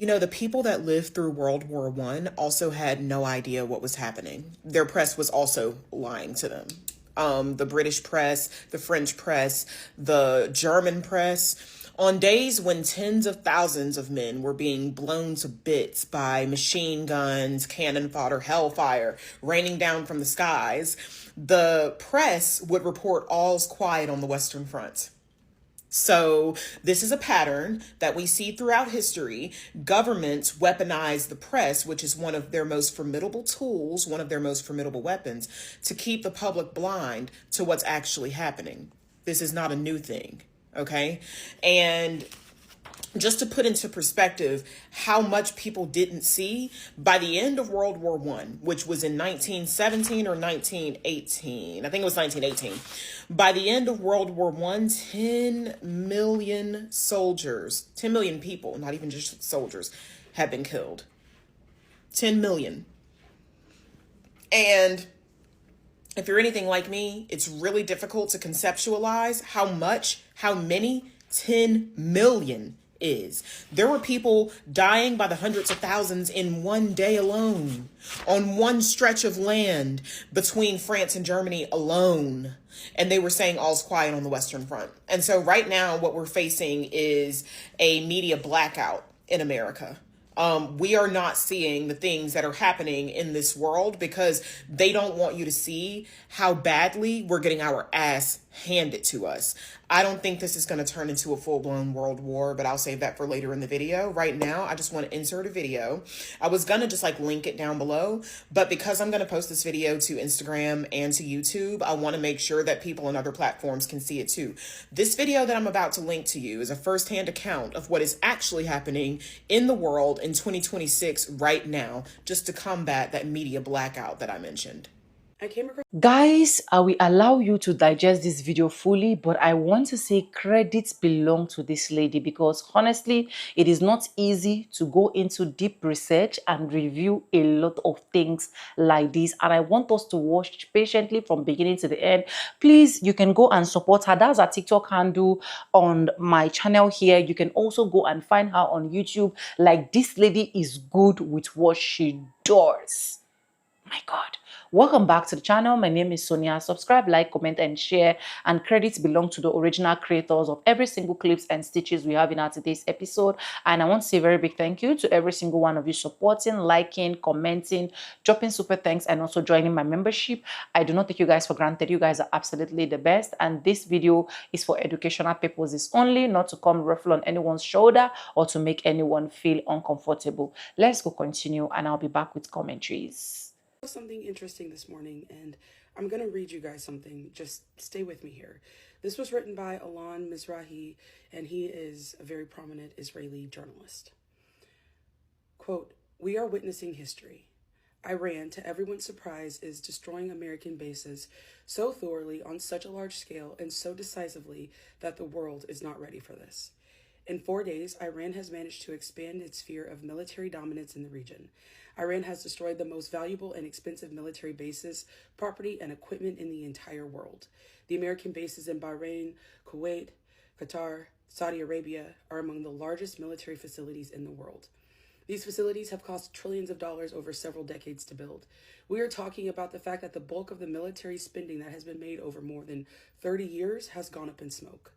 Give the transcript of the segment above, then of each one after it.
You know, the people that lived through World War I also had no idea what was happening. Their press was also lying to them. The British press, the French press, the German press. On days when tens of thousands of men were being blown to bits by machine guns, cannon fodder, hellfire raining down from the skies, the press would report all's quiet on the Western Front. So this is a pattern that we see throughout history. Governments weaponize the press, which is one of their most formidable tools, one of their most formidable weapons, to keep the public blind to what's actually happening. This is not a new thing, okay? And just to put into perspective how much people didn't see, by the end of World War I, which was in 1917 or 1918, I think it was 1918, by the end of World War I, 10 million soldiers, 10 million people, not even just soldiers, had been killed. 10 million. And if you're anything like me, it's really difficult to conceptualize how many 10 million is. There were people dying by the hundreds of thousands in one day alone, on one stretch of land between France and Germany alone. And they were saying all's quiet on the Western Front. And so right now what we're facing is a media blackout in America. We are not seeing the things that are happening in this world because they don't want you to see how badly we're getting our ass handed to us. I don't think this is going to turn into a full-blown world war, but I'll save that for later in the video. Right now, I just want to insert a video. I was going to just link it down below, but because I'm going to post this video to Instagram and to YouTube, I want to make sure that people on other platforms can see it too. This video that I'm about to link to you is a firsthand account of what is actually happening in the world in 2026 right now, just to combat that media blackout that I mentioned. Guys, I will allow you to digest this video fully, but I want to say credits belong to this lady because honestly, it is not easy to go into deep research and review a lot of things like this. And I want us to watch patiently from beginning to the end. Please, you can go and support her. That's her TikTok handle on my channel here. You can also go and find her on YouTube. Like, this lady is good with what she does. My God. Welcome back to the channel. My name is Sonia. Subscribe, like, comment, and share. And credits belong to the original creators of every single clips and stitches we have in our today's episode. And I want to say a very big thank you to every single one of you supporting, liking, commenting, dropping super thanks, and also joining my membership. I do not take you guys for granted. You guys are absolutely the best. And this video is for educational purposes only, not to come ruffle on anyone's shoulder or to make anyone feel uncomfortable. Let's go continue, and I'll be back with commentaries. Something interesting this morning, and I'm going to read you guys something. Just stay with me here. This was written by Alon Mizrahi, and he is a very prominent Israeli journalist. Quote, "We are witnessing history. Iran, to everyone's surprise, is destroying American bases so thoroughly on such a large scale and so decisively that the world is not ready for this. In 4 days, Iran has managed to expand its sphere of military dominance in the region. Iran has destroyed the most valuable and expensive military bases, property, and equipment in the entire world. The American bases in Bahrain, Kuwait, Qatar, Saudi Arabia are among the largest military facilities in the world. These facilities have cost trillions of dollars over several decades to build. We are talking about the fact that the bulk of the military spending that has been made over more than 30 years has gone up in smoke.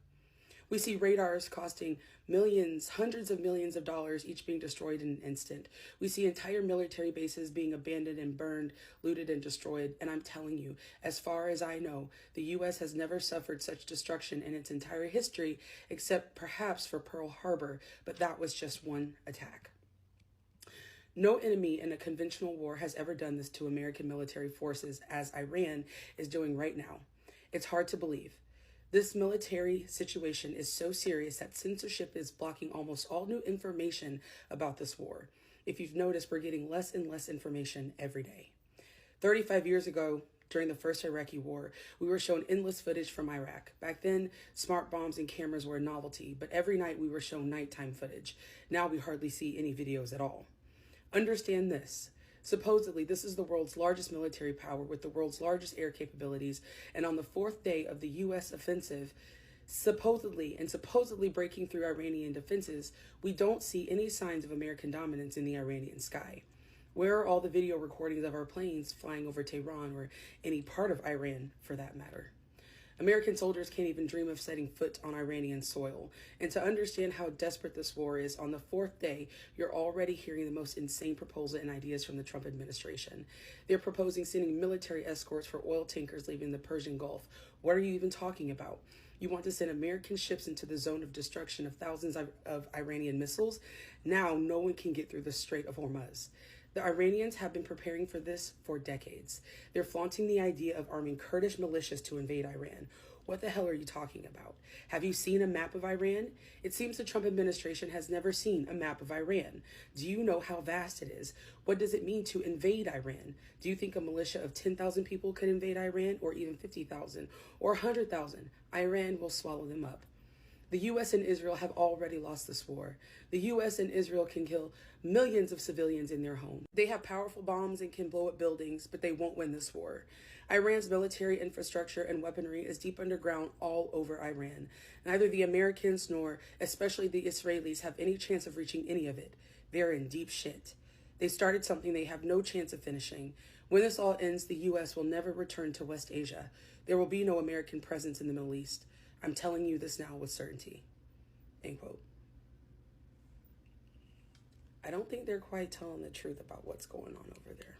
We see radars costing millions, hundreds of millions of dollars, each being destroyed in an instant. We see entire military bases being abandoned and burned, looted and destroyed. And I'm telling you, as far as I know, the U.S. has never suffered such destruction in its entire history, except perhaps for Pearl Harbor, but that was just one attack. No enemy in a conventional war has ever done this to American military forces as Iran is doing right now. It's hard to believe. This military situation is so serious that censorship is blocking almost all new information about this war. If you've noticed, we're getting less and less information every day. 35 years ago, during the first Iraqi war, we were shown endless footage from Iraq. Back then, smart bombs and cameras were a novelty, but every night we were shown nighttime footage. Now we hardly see any videos at all. Understand this. Supposedly, this is the world's largest military power with the world's largest air capabilities, and on the fourth day of the U.S. offensive, Supposedly breaking through Iranian defenses, we don't see any signs of American dominance in the Iranian sky. Where are all the video recordings of our planes flying over Tehran or any part of Iran for that matter? American soldiers can't even dream of setting foot on Iranian soil. And to understand how desperate this war is, on the fourth day, you're already hearing the most insane proposal and ideas from the Trump administration. They're proposing sending military escorts for oil tankers leaving the Persian Gulf. What are you even talking about? You want to send American ships into the zone of destruction of thousands of Iranian missiles? Now no one can get through the Strait of Hormuz. The Iranians have been preparing for this for decades. They're flaunting the idea of arming Kurdish militias to invade Iran. What the hell are you talking about? Have you seen a map of Iran? It seems the Trump administration has never seen a map of Iran. Do you know how vast it is? What does it mean to invade Iran? Do you think a militia of 10,000 people could invade Iran, or even 50,000 or 100,000? Iran will swallow them up. The U.S. and Israel have already lost this war. The U.S. and Israel can kill millions of civilians in their homes. They have powerful bombs and can blow up buildings, but they won't win this war. Iran's military infrastructure and weaponry is deep underground all over Iran. Neither the Americans nor especially the Israelis have any chance of reaching any of it. They're in deep shit. They started something they have no chance of finishing. When this all ends, the U.S. will never return to West Asia. There will be no American presence in the Middle East. I'm telling you this now with certainty. End quote. I don't think they're quite telling the truth about what's going on over there.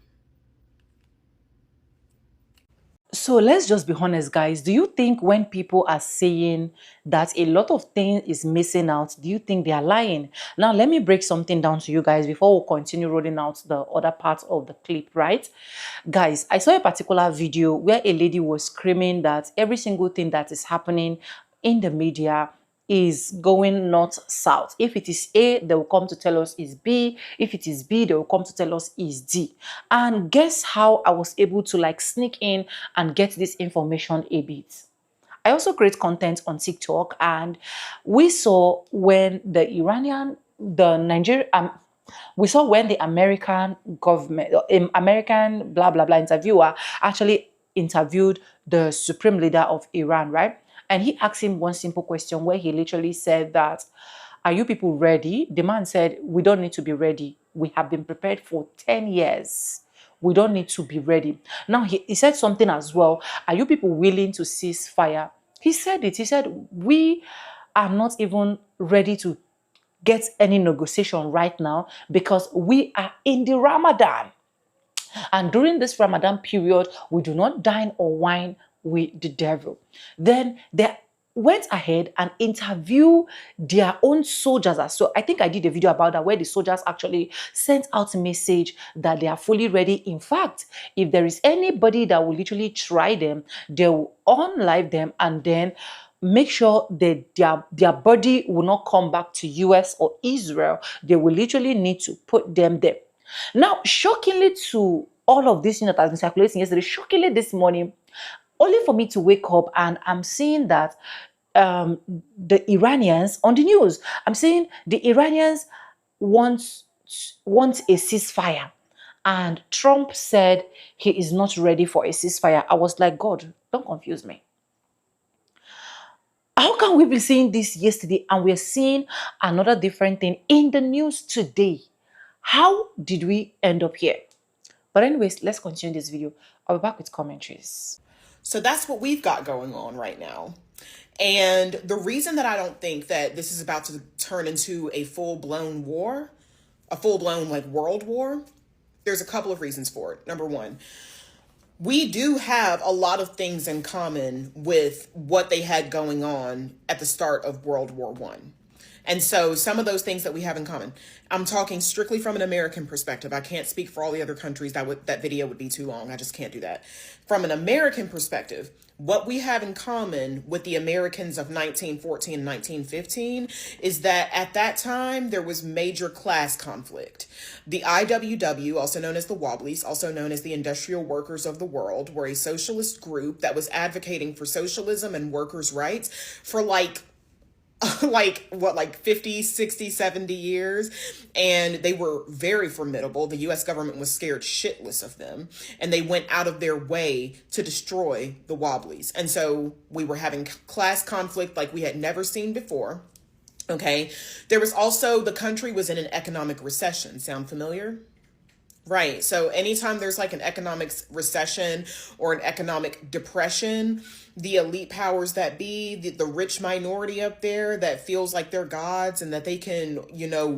So let's just be honest, guys. Do you think when people are saying that a lot of things is missing out, do you think they are lying? Now, let me break something down to you guys before we continue rolling out the other parts of the clip, right? Guys, I saw a particular video where a lady was screaming that every single thing that is happening in the media is going north south. If it is A, they will come to tell us is B. If it is B, they will come to tell us is D. And guess how I was able to like sneak in and get this information a bit? I also create content on TikTok, and we saw when the American government, American blah blah blah interviewer actually interviewed the supreme leader of Iran, right? And he asked him one simple question where he literally said that, are you people ready? The man said, we don't need to be ready. We have been prepared for 10 years. We don't need to be ready. Now, he said something as well. Are you people willing to cease fire? He said it. He said, we are not even ready to get any negotiation right now because we are in the Ramadan. And during this Ramadan period, we do not dine or wine with the devil. Then they went ahead and interviewed their own soldiers as well. I think I did a video about that where the soldiers actually sent out a message that they are fully ready. In fact, if there is anybody that will literally try them, they will unlive them and then make sure that their body will not come back to US or Israel. They will literally need to put them there. Now, shockingly to all of this that has been circulating yesterday, shockingly this morning, only for me to wake up and I'm seeing that the Iranians on the news, I'm seeing the Iranians want a ceasefire. And Trump said he is not ready for a ceasefire. I was like, God, don't confuse me. How can we be seeing this yesterday and we're seeing another different thing in the news today? How did we end up here? But anyways, let's continue this video. I'll be back with commentaries. So that's what we've got going on right now. And the reason that I don't think that this is about to turn into a full-blown war, a full-blown like world war, there's a couple of reasons for it. Number one, we do have a lot of things in common with what they had going on at the start of World War I. And so some of those things that we have in common, I'm talking strictly from an American perspective. I can't speak for all the other countries. That video would be too long. I just can't do that. From an American perspective, what we have in common with the Americans of 1914 and 1915 is that at that time, there was major class conflict. The IWW, also known as the Wobblies, also known as the Industrial Workers of the World, were a socialist group that was advocating for socialism and workers' rights for like like what, like 50, 60, 70 years. And they were very formidable. The US government was scared shitless of them. And they went out of their way to destroy the Wobblies. And so we were having class conflict like we had never seen before. Okay. There was also, the country was in an economic recession. Sound familiar? Right. So anytime there's like an economic recession or an economic depression, the elite powers that be, the rich minority up there that feels like they're gods and that they can,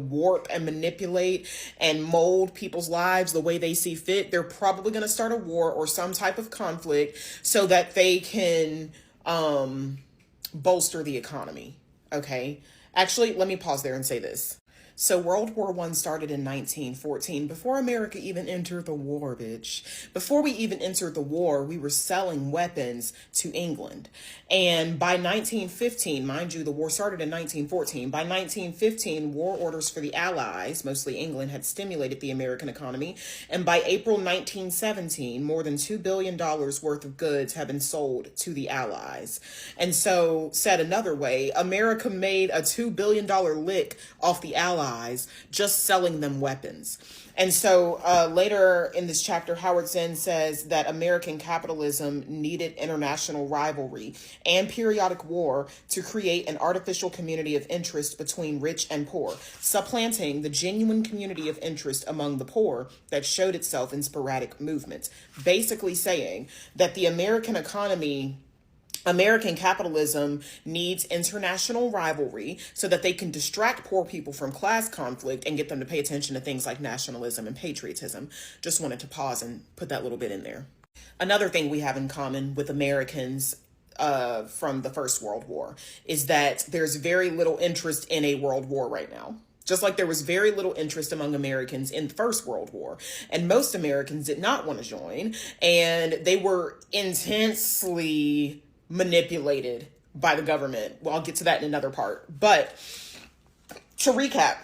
warp and manipulate and mold people's lives the way they see fit, they're probably going to start a war or some type of conflict so that they can bolster the economy. Okay. Actually, let me pause there and say this. So World War I started in 1914, before America even entered the war, bitch. Before we even entered the war, we were selling weapons to England. And by 1915, mind you, the war started in 1914. By 1915, war orders for the Allies, mostly England, had stimulated the American economy. And by April 1917, more than $2 billion worth of goods have been sold to the Allies. And so, said another way, America made a $2 billion lick off the Allies just selling them weapons. And so later in this chapter, Howard Zinn says that American capitalism needed international rivalry and periodic war to create an artificial community of interest between rich and poor, supplanting the genuine community of interest among the poor that showed itself in sporadic movements. Basically saying that the American capitalism needs international rivalry so that they can distract poor people from class conflict and get them to pay attention to things like nationalism and patriotism. Just wanted to pause and put that little bit in there. Another thing we have in common with Americans from the First World War is that there's very little interest in a world war right now. Just like there was very little interest among Americans in the First World War. And most Americans did not want to join. And they were intensely manipulated by the government. Well, I'll get to that in another part. But to recap,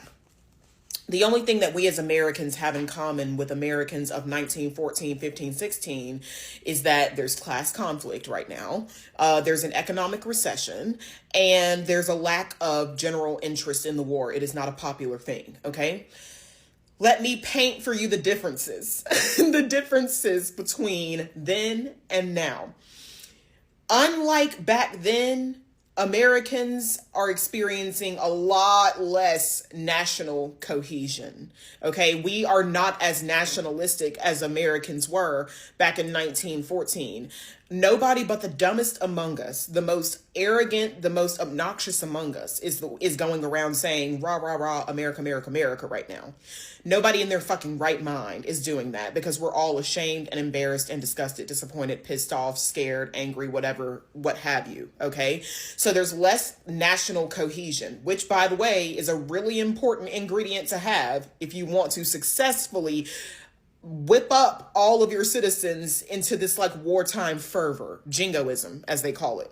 the only thing that we as Americans have in common with Americans of 1914, 15, 16 is that there's class conflict right now. There's an economic recession and there's a lack of general interest in the war. It is not a popular thing. Okay. Let me paint for you the differences, the differences between then and now. Unlike back then, Americans are experiencing a lot less national cohesion. Okay, we are not as nationalistic as Americans were back in 1914. Nobody but the dumbest among us, the most arrogant, the most obnoxious among us is going around saying, rah, rah, rah, America, America, America right now. Nobody in their fucking right mind is doing that because we're all ashamed and embarrassed and disgusted, disappointed, pissed off, scared, angry, whatever, what have you. Okay. So there's less national cohesion, which, by the way, is a really important ingredient to have if you want to successfully whip up all of your citizens into this like wartime fervor, jingoism, as they call it.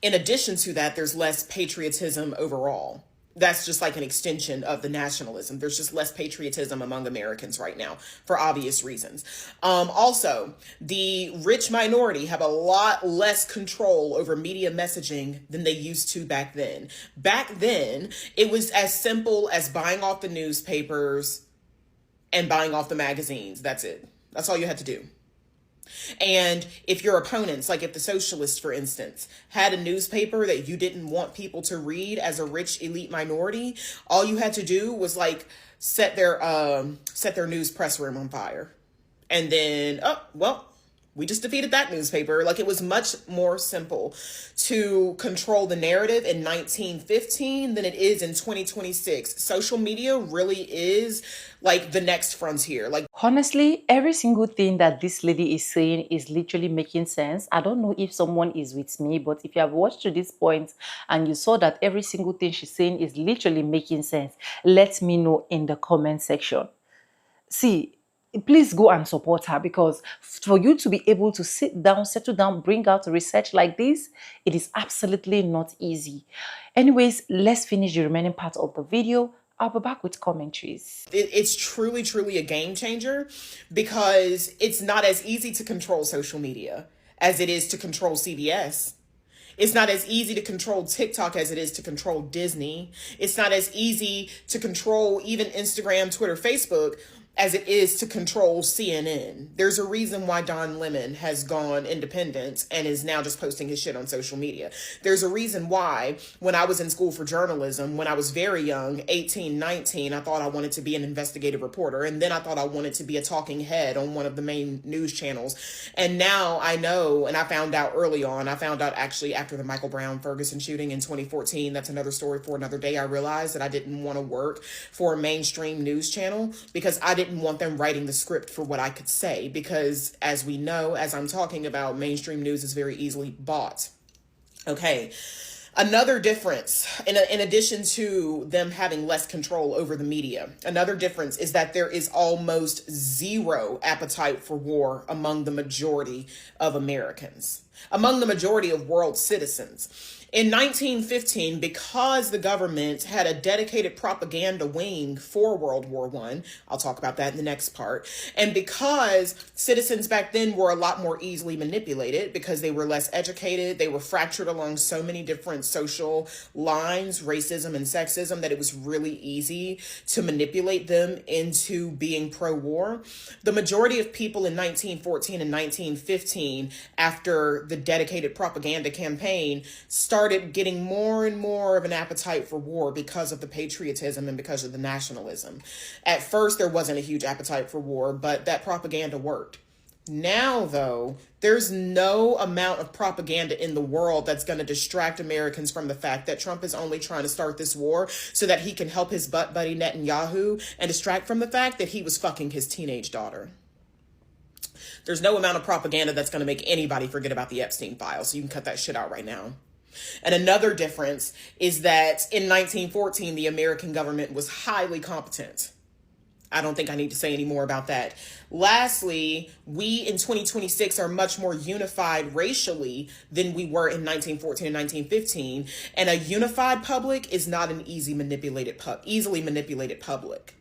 In addition to that, there's less patriotism overall. That's just like an extension of the nationalism. There's just less patriotism among Americans right now for obvious reasons. Also, the rich minority have a lot less control over media messaging than they used to back then. Back then, it was as simple as buying off the newspapers and buying off the magazines. That's it. That's all you had to do. And if your opponents, like if the socialists, for instance, had a newspaper that you didn't want people to read as a rich elite minority, all you had to do was like set their news press room on fire. And then, oh, well, we just defeated that newspaper. Like, it was much more simple to control the narrative in 1915 than it is in 2026. Social media really is like the next frontier. Like, honestly, every single thing that this lady is saying is literally making sense. I don't know if someone is with me, but if you have watched to this point and you saw that every single thing she's saying is literally making sense, let me know in the comment section. See, please go and support her, because for you to be able to sit down, settle down, bring out research like this, it is absolutely not easy. Anyways, let's finish the remaining part of the video. I'll be back with commentaries. It's truly, truly a game changer, because it's not as easy to control social media as it is to control CBS. It's not as easy to control TikTok as it is to control Disney. It's not as easy to control even Instagram, Twitter, Facebook as it is to control CNN. There's a reason why Don Lemon has gone independent and is now just posting his shit on social media. There's a reason why when I was in school for journalism, when I was very young, 18, 19, I thought I wanted to be an investigative reporter. And then I thought I wanted to be a talking head on one of the main news channels. And now I know, and I found out early on, I found out actually after the Michael Brown Ferguson shooting in 2014, that's another story for another day. I realized that I didn't want to work for a mainstream news channel because I didn't want them writing the script for what I could say, because as we know, as I'm talking about, mainstream news is very easily bought. Okay. Another difference, in addition to them having less control over the media, another difference is that there is almost zero appetite for war among the majority of Americans, among the majority of world citizens. In 1915, because the government had a dedicated propaganda wing for World War I, I'll talk about that in the next part, and because citizens back then were a lot more easily manipulated because they were less educated, they were fractured along so many different social lines, racism and sexism, that it was really easy to manipulate them into being pro-war. The majority of people in 1914 and 1915, after the dedicated propaganda campaign, started getting more and more of an appetite for war because of the patriotism and because of the nationalism. At first, there wasn't a huge appetite for war, but that propaganda worked. Now, though, there's no amount of propaganda in the world that's going to distract Americans from the fact that Trump is only trying to start this war so that he can help his butt buddy Netanyahu, and distract from the fact that he was fucking his teenage daughter. There's no amount of propaganda that's going to make anybody forget about the Epstein files, so you can cut that shit out right now. And another difference is that in 1914, the American government was highly competent. I don't think I need to say any more about that. Lastly, we in 2026 are much more unified racially than we were in 1914 and 1915. And a unified public is not an easily manipulated public.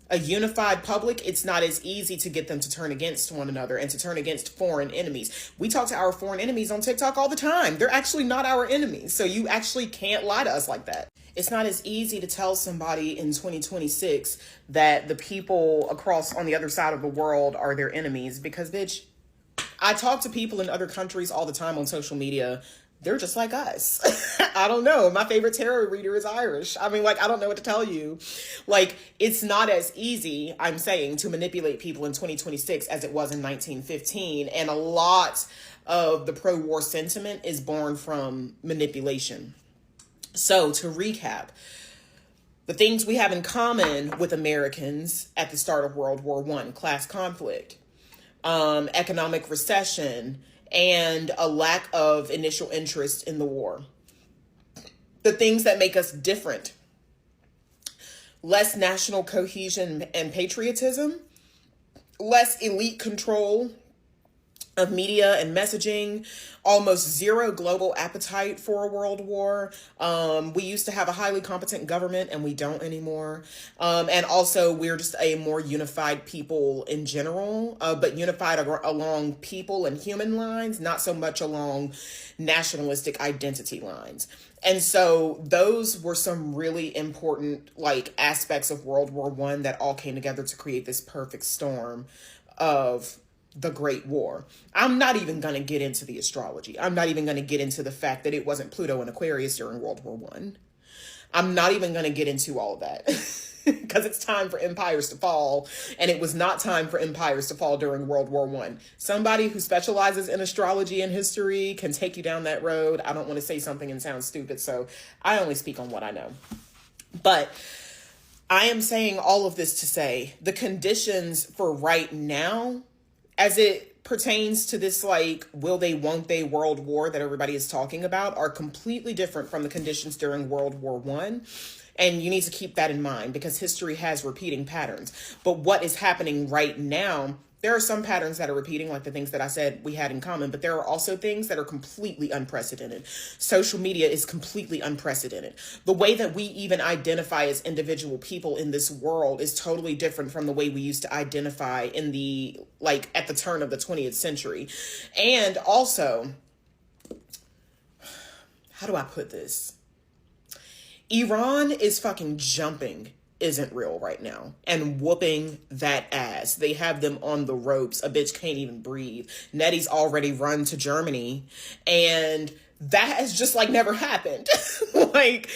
A unified public, it's not as easy to get them to turn against one another and to turn against foreign enemies. We talk to our foreign enemies on TikTok all the time. They're actually not our enemies. So you actually can't lie to us like that. It's not as easy to tell somebody in 2026 that the people across on the other side of the world are their enemies, because, bitch, I talk to people in other countries all the time on social media. They're just like us. I don't know. My favorite tarot reader is Irish. I mean, like, I don't know what to tell you. Like, it's not as easy, I'm saying, to manipulate people in 2026 as it was in 1915. And a lot of the pro-war sentiment is born from manipulation. So, to recap, the things we have in common with Americans at the start of World War I: class conflict, economic recession, and a lack of initial interest in the war. The things that make us different: less national cohesion and patriotism, less elite control of media and messaging, almost zero global appetite for a world war. We used to have a highly competent government and we don't anymore. And also we're just a more unified people in general, but unified along people and human lines, not so much along nationalistic identity lines. And so those were some really important aspects of World War I that all came together to create this perfect storm of the Great War. I'm not even going to get into the astrology. I'm not even going to get into the fact that it wasn't Pluto and Aquarius during World War I. I'm not even going to get into all of that because it's time for empires to fall. And it was not time for empires to fall during World War I. Somebody who specializes in astrology and history can take you down that road. I don't want to say something and sound stupid, so I only speak on what I know. But I am saying all of this to say the conditions for right now, as it pertains to this will they, won't they world war that everybody is talking about, are completely different from the conditions during World War I. And you need to keep that in mind because history has repeating patterns. But what is happening right now, there are some patterns that are repeating, like the things that I said we had in common, but there are also things that are completely unprecedented. Social media is completely unprecedented. The way that we even identify as individual people in this world is totally different from the way we used to identify in the, at the turn of the 20th century. And also, how do I put this? Iran is fucking jumping isn't real right now and whooping that ass. They have them on the ropes. A bitch can't even breathe. Nettie's already run to Germany, and that has just like never happened. Like,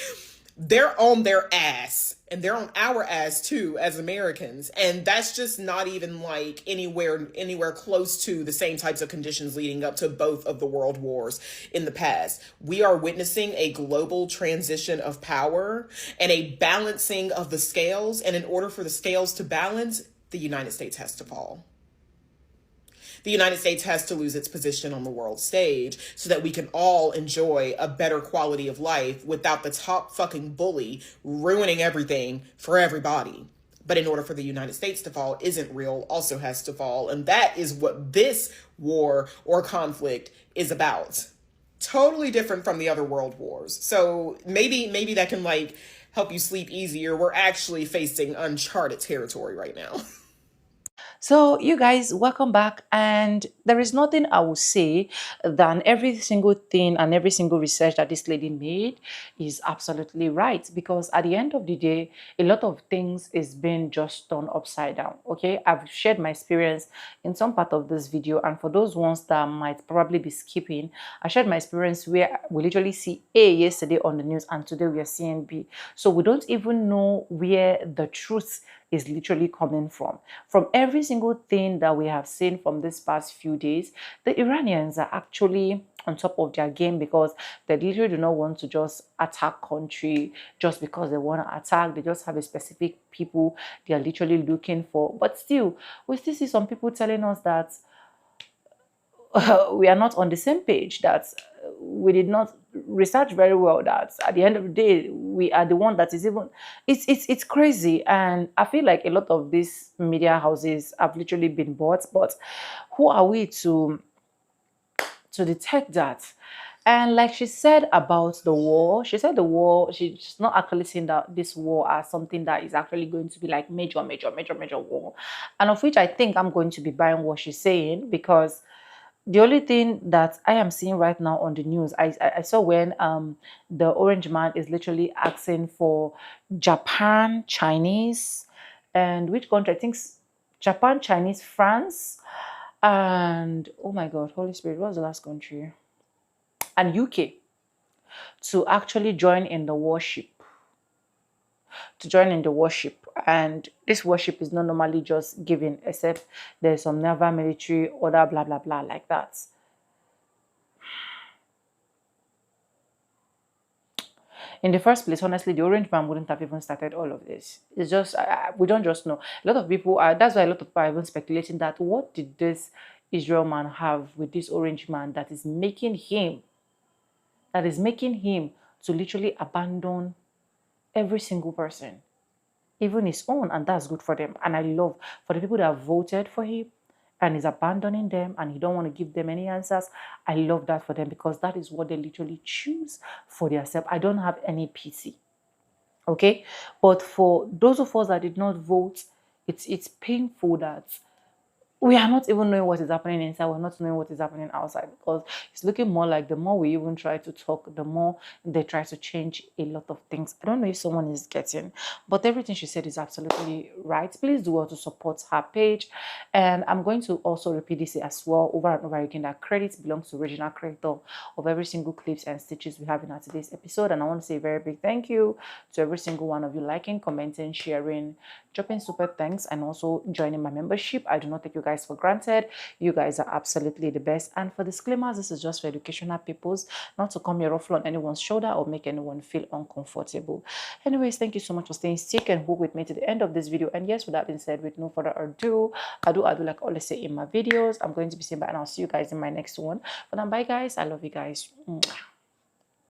they're on their ass, and they're on our ass too as Americans, and that's just not even like anywhere close to the same types of conditions leading up to both of the world wars in the past. We are witnessing a global transition of power and a balancing of the scales, and in order for the scales to balance, the United States has to fall. The United States has to lose its position on the world stage so that we can all enjoy a better quality of life without the top fucking bully ruining everything for everybody. But in order for the United States to fall, isn't real also has to fall. And that is what this war or conflict is about. Totally different from the other world wars. So maybe that can like help you sleep easier. We're actually facing uncharted territory right now. So, you guys, welcome back. And there is nothing I will say than every single thing and every single research that this lady made is absolutely right. Because at the end of the day, a lot of things is being just turned upside down. Okay, I've shared my experience in some part of this video. And for those ones that might probably be skipping, I shared my experience where we literally see A yesterday on the news and today we are seeing B. So we don't even know where the truth is literally coming from. From every single thing that we have seen from this past few days, the Iranians are actually on top of their game because they literally do not want to just attack country just because they want to attack. They just have a specific people they are literally looking for. But still, we still see some people telling us that we are not on the same page, that we did not research very well, that at the end of the day we are the one that is even it's crazy. And I feel like a lot of these media houses have literally been bought, but who are we to detect that? And like she said about the war, she said the war, she's not actually seeing that this war as something that is actually going to be like major war, and of which I think I'm going to be buying what she's saying. Because the only thing that I am seeing right now on the news, I saw when the orange man is literally asking for Japan, Chinese, and which country? I think Japan, Chinese, France, and oh my God, Holy Spirit, what was the last country? And UK, to actually join in the worship. And this worship is not normally just given, except there's some naval military order, blah blah blah, like that. In the first place, honestly, the orange man wouldn't have even started all of this. It's just we don't just know. A lot of people are, that's why a lot of people are even speculating that what did this Israel man have with this orange man that is making him to literally abandon every single person, even his own. And that's good for them. And I love for the people that have voted for him and is abandoning them and he don't want to give them any answers. I love that for them, because that is what they literally choose for themselves. I don't have any pity. Okay, but for those of us that did not vote, it's painful that we are not even knowing what is happening inside. We're not knowing what is happening outside, because it's looking more like the more we even try to talk, the more they try to change a lot of things. I don't know if someone is getting, but everything she said is absolutely right. Please do want to support her page. And I'm going to also repeat this as well over and over again, that credit belongs to original creator of every single clips and stitches we have in our today's episode. And I want to say a very big thank you to every single one of you liking, commenting, sharing, dropping super thanks, and also joining my membership. I do not take you guys for granted. You guys are absolutely the best. And for disclaimers, this is just for educational purpose, not to come here ruffle on anyone's shoulder or make anyone feel uncomfortable. Anyways, thank you so much for staying sick and hook with me to the end of this video. And yes, with that being said, with no further ado, I do like I always say in my videos, I'm going to be saying bye, and I'll see you guys in my next one. But then bye guys, I love you guys. Mwah.